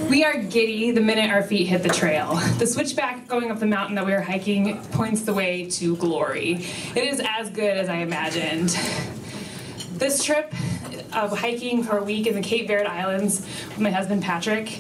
We are giddy the minute our feet hit the trail. The switchback going up the mountain that we are hiking points the way to glory. It is as good as I imagined. This trip of hiking for a week in the Cape Verde Islands with my husband Patrick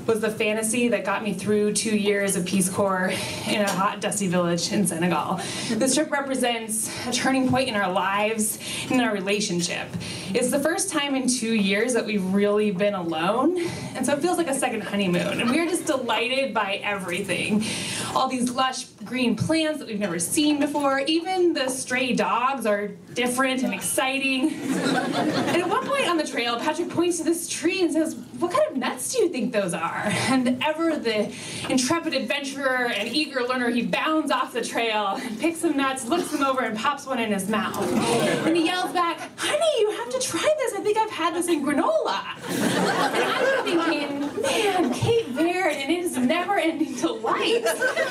was the fantasy that got me through 2 years of Peace Corps in a hot, dusty village in Senegal. This trip represents a turning point in our lives and in our relationship. It's the first time in 2 years that we've really been alone, and so it feels like a second honeymoon. And we are just delighted by everything. All these lush green plants that we've never seen before. Even the stray dogs are different and exciting. And at one point on the trail, Patrick points to this tree and says, "What kind of nuts do you think those are?" And ever the intrepid adventurer and eager learner, he bounds off the trail, picks some nuts, looks them over, and pops one in his mouth. And he yells back, "Honey, you have to try this. I think I've had this in granola." And I'm thinking, man, Cape Verde, and it is never-ending delight.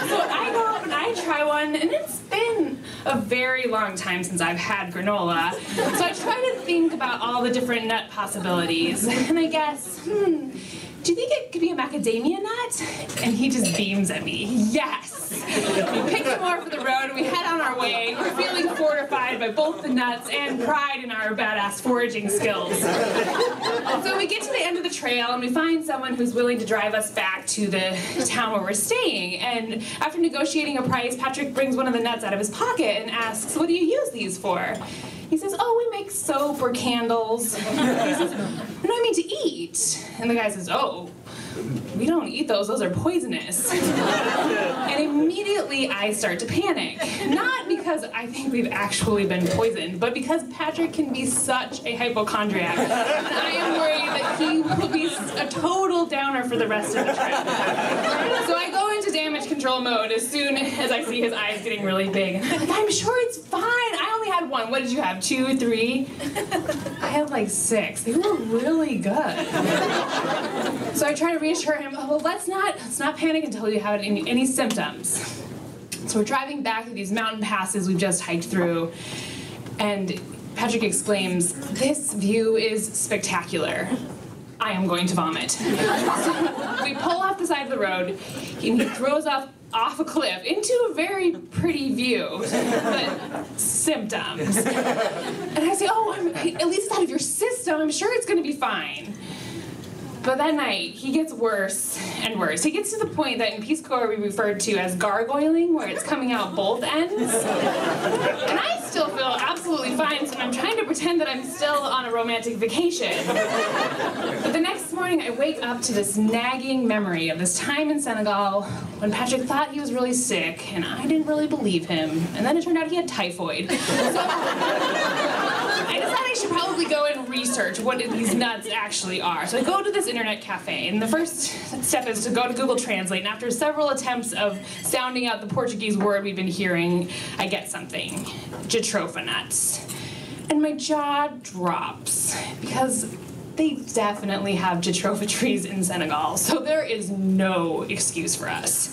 So I go up and I try one, and it's been a very long time since I've had granola. So I try to think about all the different nut possibilities. And I guess, do you think it could be a macadamia nut? And he just beams at me. Yes! We pick some more for the road and we head on our way. We're feeling fortified by both the nuts and pride in our badass foraging skills. So we get to the end of the trail and we find someone who's willing to drive us back to the town where we're staying. And after negotiating a price, Patrick brings one of the nuts out of his pocket and asks, "What do you use these for?" He says, "Oh, we make soap or candles." He says, "No, I mean to eat." And the guy says, "Oh, we don't eat those are poisonous." And immediately I start to panic. Not because I think we've actually been poisoned, but because Patrick can be such a hypochondriac. And I am worried that he will be a total downer for the rest of the trip. So I go into damage control mode as soon as I see his eyes getting really big. And I'm like, "I'm sure it's fine. I only had one." "What did you have? 2, 3? I had like 6. They were really good." So I try to reassure him, "Oh, well, let's not panic until you have any symptoms." So we're driving back through these mountain passes we've just hiked through, and Patrick exclaims, "This view is spectacular. I am going to vomit." So we pull off the side of the road, and he throws off a cliff into a very pretty view, but symptoms. And I say, "Oh, at least it's out of your system. I'm sure it's going to be fine." But that night, he gets worse and worse. He gets to the point that in Peace Corps we referred to as gargoyling, where it's coming out both ends. And I still feel absolutely fine, so I'm trying to pretend that I'm still on a romantic vacation. But the next morning, I wake up to this nagging memory of this time in Senegal when Patrick thought he was really sick, and I didn't really believe him. And then it turned out he had typhoid. So I decided I should probably go and research what these nuts actually are. So I go to this internet cafe, and the first step is to go to Google Translate, and after several attempts of sounding out the Portuguese word we've been hearing, I get something. Jatropha nuts. And my jaw drops, because they definitely have jatropha trees in Senegal, so there is no excuse for us.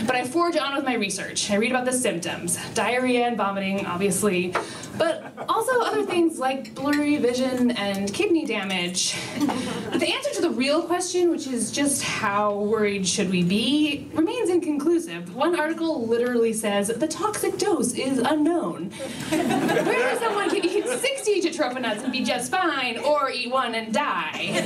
But I forge on with my research. I read about the symptoms, diarrhea and vomiting, obviously, but also other things like blurry vision and kidney damage. But the answer to the real question, which is just how worried should we be, remains inconclusive. One article literally says, "The toxic dose is unknown." Whether someone can eat 60 jatropha nuts and be just fine, or eat one and die.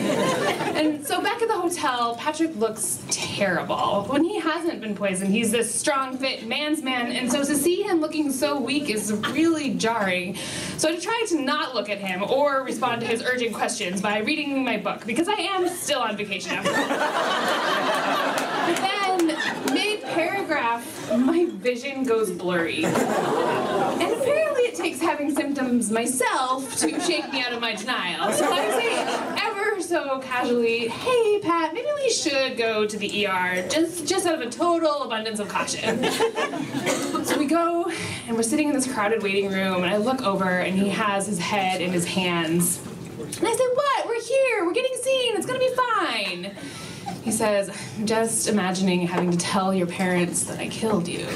And so back at the hotel, Patrick looks terrible. When he hasn't been poisoned, he's this strong, fit man's man, and so to see him looking so weak is really jarring. So I try to not look at him or respond to his urgent questions by reading my book, because I am still on vacation after all. But then, mid-paragraph, my vision goes blurry. And apparently it takes having symptoms myself to shake me out of my denial. So I say ever so casually, "Hey, Pat, maybe we should go to the ER, just out of a total abundance of caution." So we go, and we're sitting in this crowded waiting room, and I look over, and he has his head in his hands. And I say, "What? We're here. We're getting seen. It's going to be fine." He says, "I'm just imagining having to tell your parents that I killed you."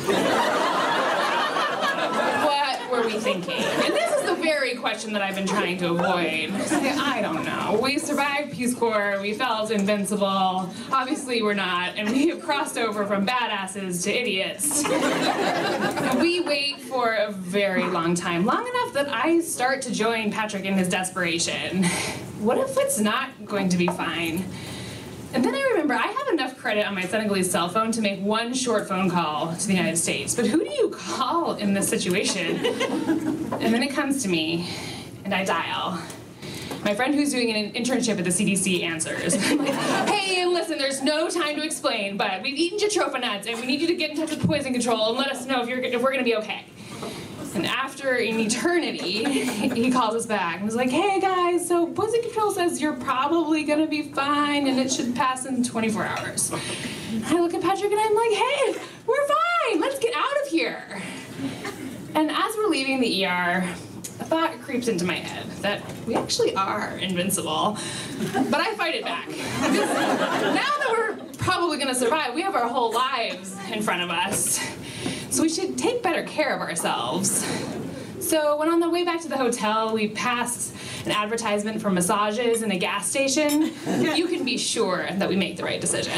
What were we thinking? And this is the very question that I've been trying to avoid. I don't know. We survived Peace Corps, we felt invincible. Obviously we're not, and we have crossed over from badasses to idiots. We wait for a very long time, long enough that I start to join Patrick in his desperation. What if it's not going to be fine? And then I remember I have enough credit on my Senegalese cell phone to make one short phone call to the United States. But who do you call in this situation? And then it comes to me, and I dial. My friend who's doing an internship at the CDC answers. I'm like, hey, listen, there's no time to explain, but we've eaten jatropha nuts, and we need you to get in touch with poison control and let us know if we're gonna be okay. And after an eternity, he calls us back and was like, hey guys, so poison control says you're probably gonna be fine and it should pass in 24 hours. I look at Patrick and I'm like, hey, we're fine, let's get out of here. And as we're leaving the ER, a thought creeps into my head that we actually are invincible. But I fight it back. Because now that we're probably gonna survive, we have our whole lives in front of us. So we should take better care of ourselves. So when on the way back to the hotel, we passed an advertisement for massages in a gas station, you can be sure that we make the right decision.